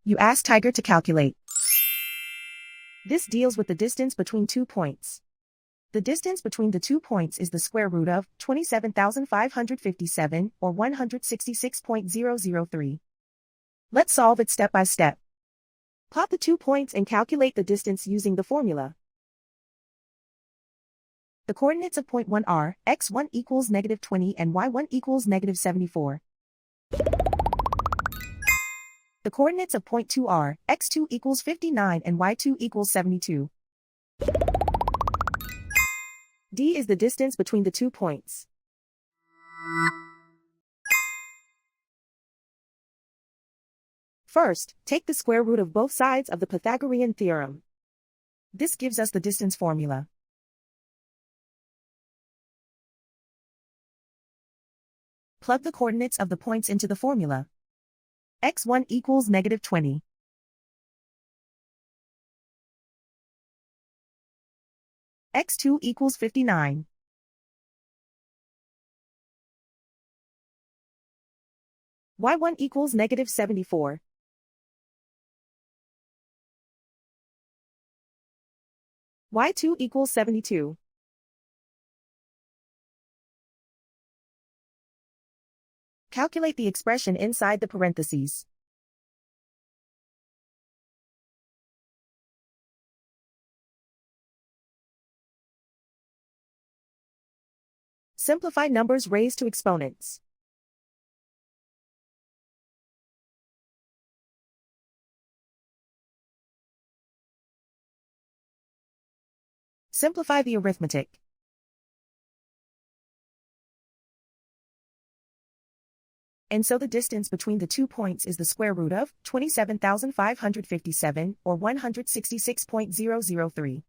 You ask Tiger to calculate. This deals with the distance between 2 points. The distance between the 2 points is the square root of 27,557, or 166.003. Let's solve it step by step. Plot the 2 points and calculate the distance using the formula. The coordinates of point 1 are x1 equals -20 and y1 equals -74. The coordinates of point 2 are x2 equals 59 and y2 equals 72. D is the distance between the 2 points. First, take the square root of both sides of the Pythagorean theorem. This gives us the distance formula. Plug the coordinates of the points into the formula. x1 equals -20. x2 equals 59. y1 equals -74. y2 equals 72. Calculate the expression inside the parentheses. Simplify numbers raised to exponents. Simplify the arithmetic. And so the distance between the 2 points is the square root of 27,557, or 166.003.